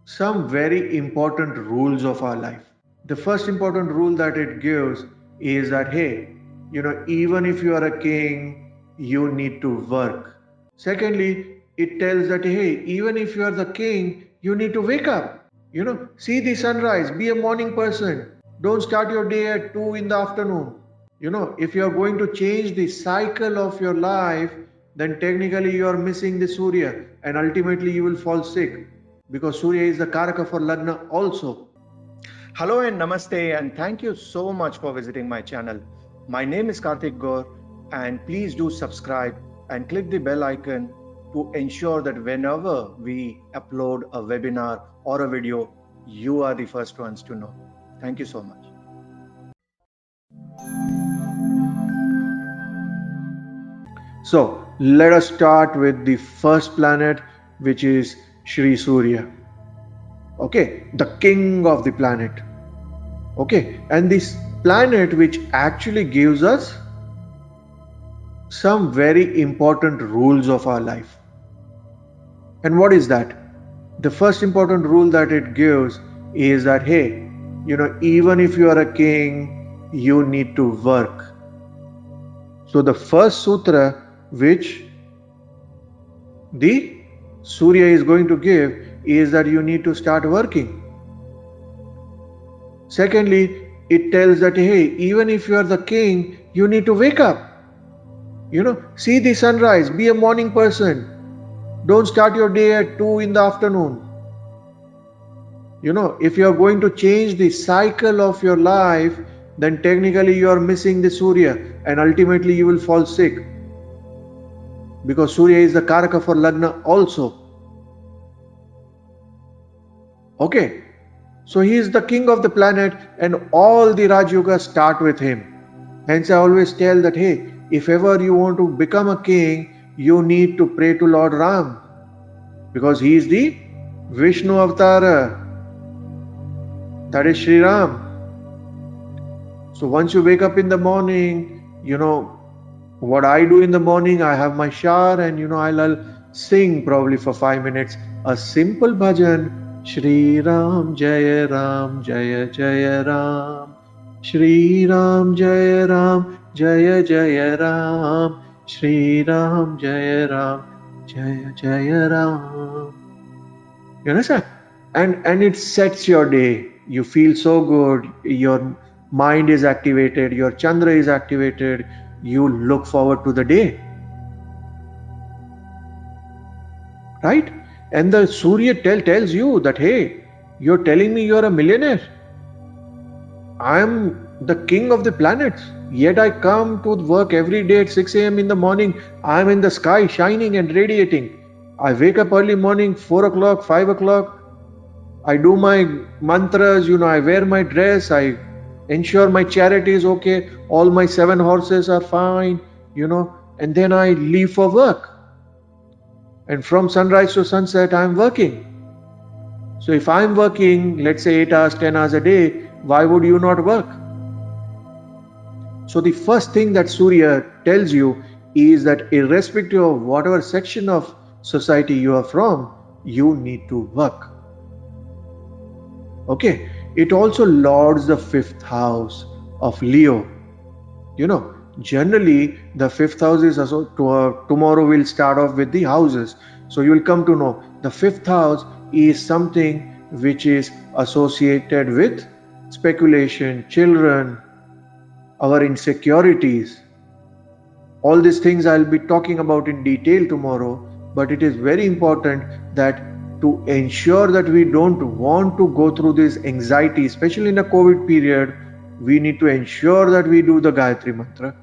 some very important rules of our life. The first important rule that it gives is that, hey, even if you are a king, you need to work. Secondly, it tells that, hey, even if you are the king, you need to wake up. See the sunrise, be a morning person. Don't start your day at 2 in the afternoon. If you are going to change the cycle of your life, then technically you are missing the Surya and ultimately you will fall sick because Surya is the Karaka for Lagna also. Hello and namaste, and thank you so much for visiting my channel. My name is Karthik Gaur, and please do subscribe and click the bell icon to ensure that whenever we upload a webinar or a video, you are the first ones to know. Thank you so much. So let us start with the first planet, which is Shri Surya. Okay, the king of the planet. Okay, and this planet which actually gives us some very important rules of our life. And what is that? The first important rule that it gives is that, hey, even if you are a king, you need to work. So the first sutra which the Surya is going to give is that you need to start working. Secondly, it tells that, hey, even if you are the king, you need to wake up. See the sunrise, be a morning person. Don't start your day at 2 in the afternoon. If you are going to change the cycle of your life, then technically you are missing the Surya and ultimately you will fall sick because Surya is the Karaka for Lagna also. Okay, so he is the king of the planet and all the Raj Yogas start with him. Hence, I always tell that, hey, if ever you want to become a king, you need to pray to Lord Ram because he is the Vishnu Avatara. That is Sri Ram. So once you wake up in the morning, what I do in the morning, I have my shower and I'll sing probably for 5 minutes a simple bhajan. Shri Ram Jaya Ram Jaya Jaya Ram. Shri Ram Jaya Ram Jaya Jaya Ram. Shri Ram Jaya Ram Jaya Jaya Ram. You understand? And it sets your day. You feel so good. Your mind is activated. Your Chandra is activated. You look forward to the day. Right? And the Surya tells you that, hey, you're telling me you're a millionaire. I am the king of the planets. Yet I come to work every day at 6 a.m. in the morning. I am in the sky shining and radiating. I wake up early morning, 4 o'clock, 5 o'clock. I do my mantras, I wear my dress. I ensure my chariot is okay. All my 7 horses are fine, and then I leave for work. And from sunrise to sunset, I'm working. So if I'm working, let's say 8 hours, 10 hours a day, why would you not work? So the first thing that Surya tells you is that irrespective of whatever section of society you are from, you need to work. Okay, it also lords the 5th house of Leo. Generally the 5th house is tomorrow we'll start off with the houses. So you will come to know the 5th house is something which is associated with speculation, children, our insecurities. All these things I'll be talking about in detail tomorrow, but it is very important that to ensure that we don't want to go through this anxiety, especially in a COVID period, we need to ensure that we do the Gayatri Mantra.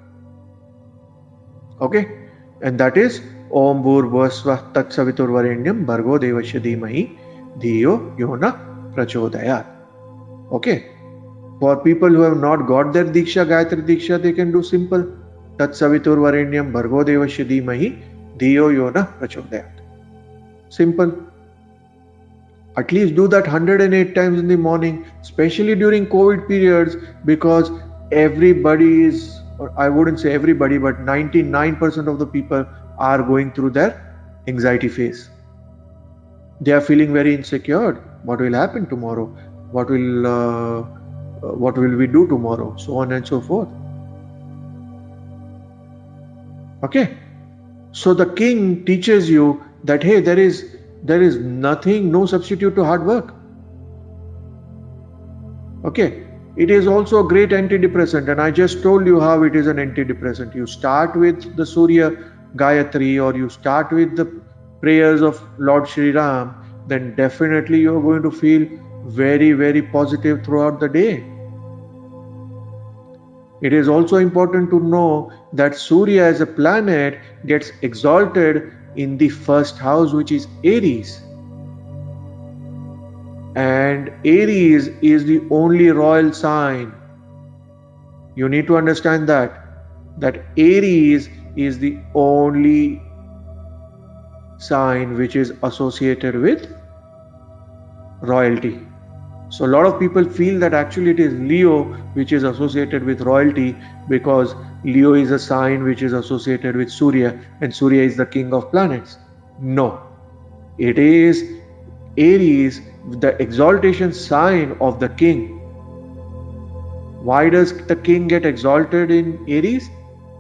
Okay? And that is Om Bhurvasvah Tat Saviturvarenyam Bhargo Devasya Dhimahi Dhiyo Yona Prachodayat. Okay? For people who have not got their Diksha, Gayatri Diksha, they can do simple Tat Saviturvarenyam Bhargo Devasya Dhimahi Dhiyo Yona Prachodayat. Simple. At least do that 108 times in the morning, especially during COVID periods, because everybody is, or I wouldn't say everybody, but 99% of the people are going through their anxiety phase. They are feeling very insecure. What will happen tomorrow? What will we do tomorrow? So on and so forth. Okay. So the king teaches you that, hey, there is nothing, no substitute to hard work. Okay. It is also a great antidepressant, and I just told you how it is an antidepressant. You start with the Surya Gayatri, or you start with the prayers of Lord Shri Ram, then definitely you are going to feel very, very positive throughout the day. It is also important to know that Surya as a planet gets exalted in the first house, which is Aries. And Aries is the only royal sign. You need to understand that Aries is the only sign which is associated with royalty. So a lot of people feel that actually it is Leo which is associated with royalty, because Leo is a sign which is associated with Surya, and Surya is the king of planets. No, it is Aries, the exaltation sign of the king. Why does the king get exalted in Aries?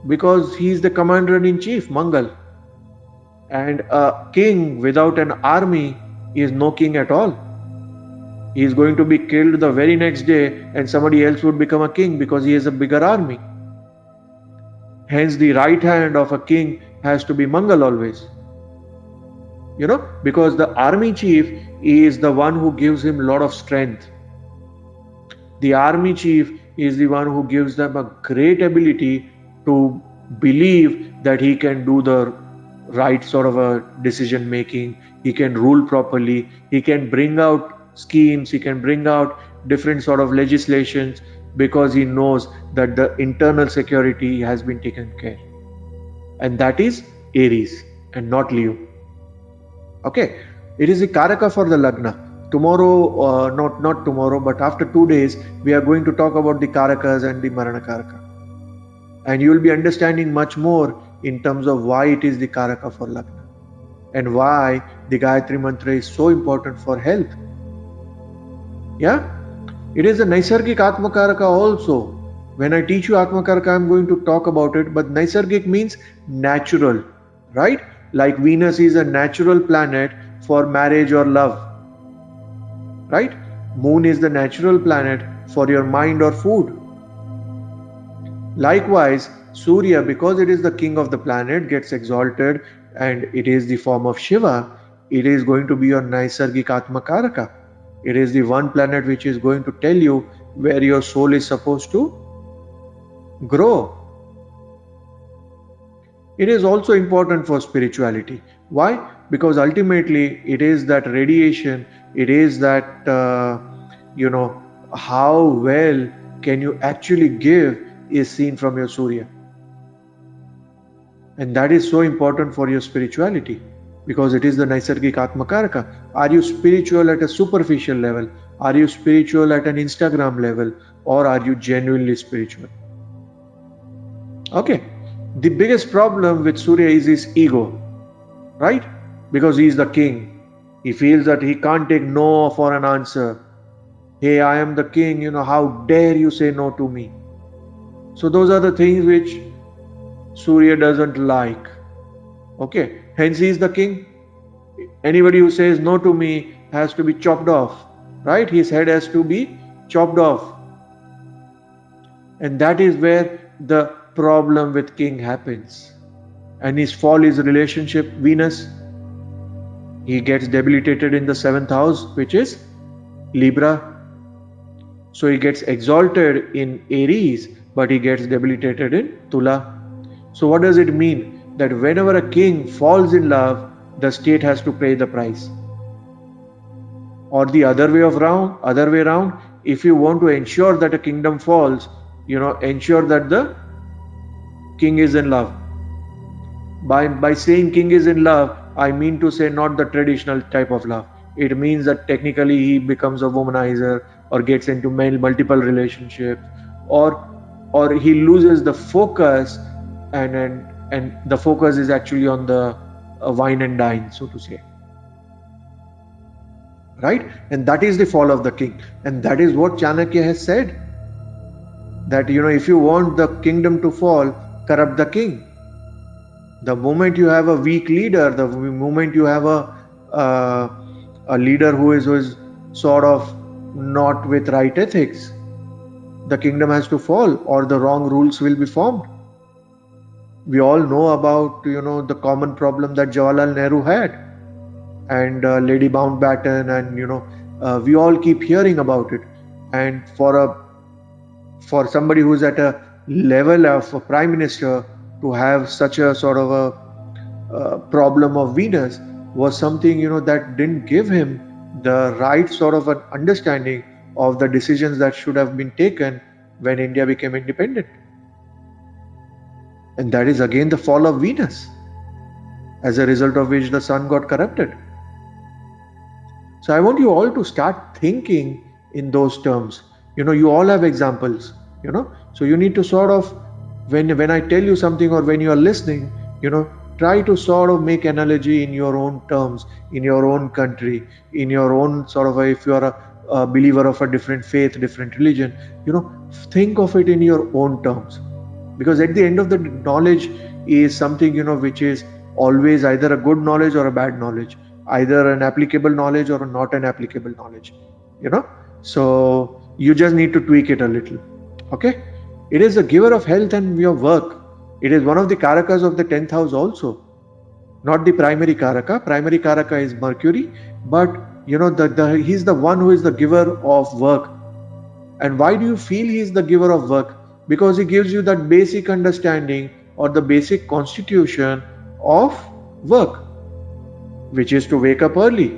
Because he is the commander-in-chief, Mangal. And a king without an army is no king at all. He is going to be killed the very next day, and somebody else would become a king because he has a bigger army. Hence, the right hand of a king has to be Mangal always. Because the army chief is the one who gives him a lot of strength. The army chief is the one who gives them a great ability to believe that he can do the right sort of a decision making. He can rule properly. He can bring out schemes. He can bring out different sort of legislations, because he knows that the internal security has been taken care. And that is Aries and not Leo. Okay, it is the Karaka for the Lagna. Tomorrow, not tomorrow, but after 2 days, we are going to talk about the Karakas and the Marana Karaka. And you will be understanding much more in terms of why it is the Karaka for Lagna and why the Gayatri Mantra is so important for health. Yeah, it is a Naisargik Atmakaraka also. When I teach you Atmakaraka, I am going to talk about it, but Naisargik means natural, right? Like Venus is a natural planet for marriage or love, right? Moon is the natural planet for your mind or food. Likewise, Surya, because it is the king of the planet, gets exalted, and it is the form of Shiva. It is going to be your Naisargik Atmakaraka. It is the one planet which is going to tell you where your soul is supposed to grow. It is also important for spirituality. Why? Because ultimately it is that radiation, it is that, how well can you actually give is seen from your Surya. And that is so important for your spirituality, because it is the Naisargik Atmakaraka. Are you spiritual at a superficial level? Are you spiritual at an Instagram level? Or are you genuinely spiritual? Okay. The biggest problem with Surya is his ego, right? Because he is the king. He feels that he can't take no for an answer. Hey, I am the king, how dare you say no to me? So those are the things which Surya doesn't like. Okay, hence he is the king. Anybody who says no to me has to be chopped off, right? His head has to be chopped off. And that is where the problem with king happens. And his fall is relationship Venus. He gets debilitated in the 7th house, which is Libra. So he gets exalted in Aries, but he gets debilitated in Tula. So what does it mean? That whenever a king falls in love, the state has to pay the price. Or the other way around, if you want to ensure that a kingdom falls, ensure that the king is in love. By saying king is in love, I mean to say not the traditional type of love. It means that technically he becomes a womanizer or gets into multiple relationships, or he loses the focus, and the focus is actually on the wine and dine, so to say. right? And that is the fall of the king. And that is what Chanakya has said, that if you want the kingdom to fall, corrupt the king. The moment you have a weak leader, the moment you have a leader who is sort of not with right ethics, the kingdom has to fall, or the wrong rules will be formed. We all know about the common problem that Jawaharlal Nehru had, and Lady Mountbatten, and we all keep hearing about it. And for somebody who's at a level of a prime minister to have such a sort of a problem of Venus was something that didn't give him the right sort of an understanding of the decisions that should have been taken when India became independent. And that is again the fall of Venus, as a result of which the sun got corrupted. So I want you all to start thinking in those terms. You all have examples, so you need to sort of, when I tell you something or when you are listening, try to sort of make analogy in your own terms, in your own country, in your own sort of if you are a believer of a different faith, different religion, think of it in your own terms. Because at the end of the knowledge is something, which is always either a good knowledge or a bad knowledge, either an applicable knowledge or not an applicable knowledge, So you just need to tweak it a little. Okay. It is the giver of health and your work. It is one of the karakas of the 10th house also. Not the primary karaka. Primary karaka is Mercury, but he's the one who is the giver of work. And why do you feel he is the giver of work? Because he gives you that basic understanding or the basic constitution of work, which is to wake up early,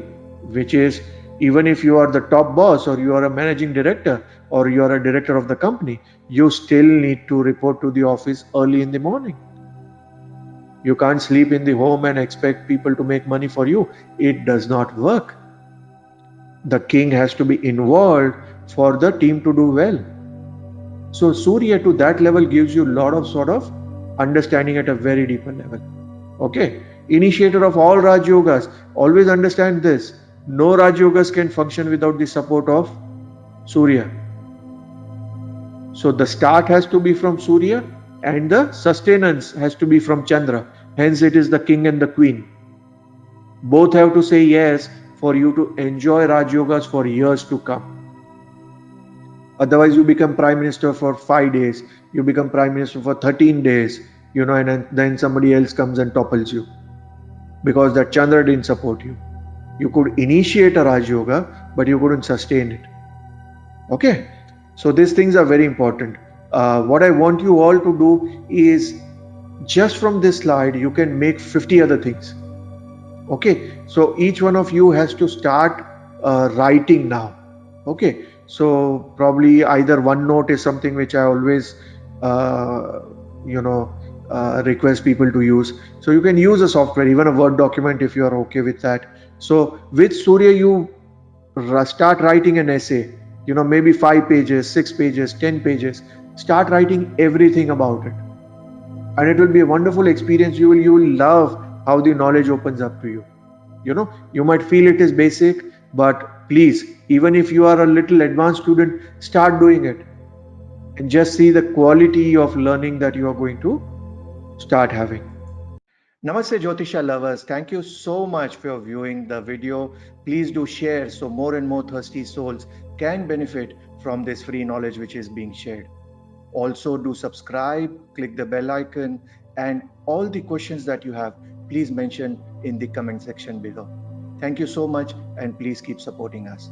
which is, even if you are the top boss or you are a managing director or you are a director of the company, you still need to report to the office early in the morning. You can't sleep in the home and expect people to make money for you. It does not work. The king has to be involved for the team to do well. So Surya to that level gives you a lot of sort of understanding at a very deeper level. Okay. Initiator of all Raj Yogas. Always understand this. No Raj Yogas can function without the support of Surya. So the start has to be from Surya and the sustenance has to be from Chandra. Hence it is the king and the queen. Both have to say yes for you to enjoy Raj Yogas for years to come. Otherwise you become prime minister for 5 days, you become prime minister for 13 days, and then somebody else comes and topples you because that Chandra didn't support you. You could initiate a Raj Yoga, but you couldn't sustain it. Okay, so these things are very important. What I want you all to do is, just from this slide, you can make 50 other things. Okay, so each one of you has to start writing now. Okay, so probably either OneNote is something which I always, request people to use. So you can use a software, even a Word document if you are okay with that. So with Surya, you start writing an essay, maybe 5 pages, 6 pages, 10 pages. Start writing everything about it. And it will be a wonderful experience. You will love how the knowledge opens up to you. You might feel it is basic, but please, even if you are a little advanced student, start doing it. And just see the quality of learning that you are going to start having. Namaste Jyotisha lovers, thank you so much for viewing the video. Please do share so more and more thirsty souls can benefit from this free knowledge which is being shared. Also do subscribe, click the bell icon, and all the questions that you have, please mention in the comment section below. Thank you so much, and please keep supporting us.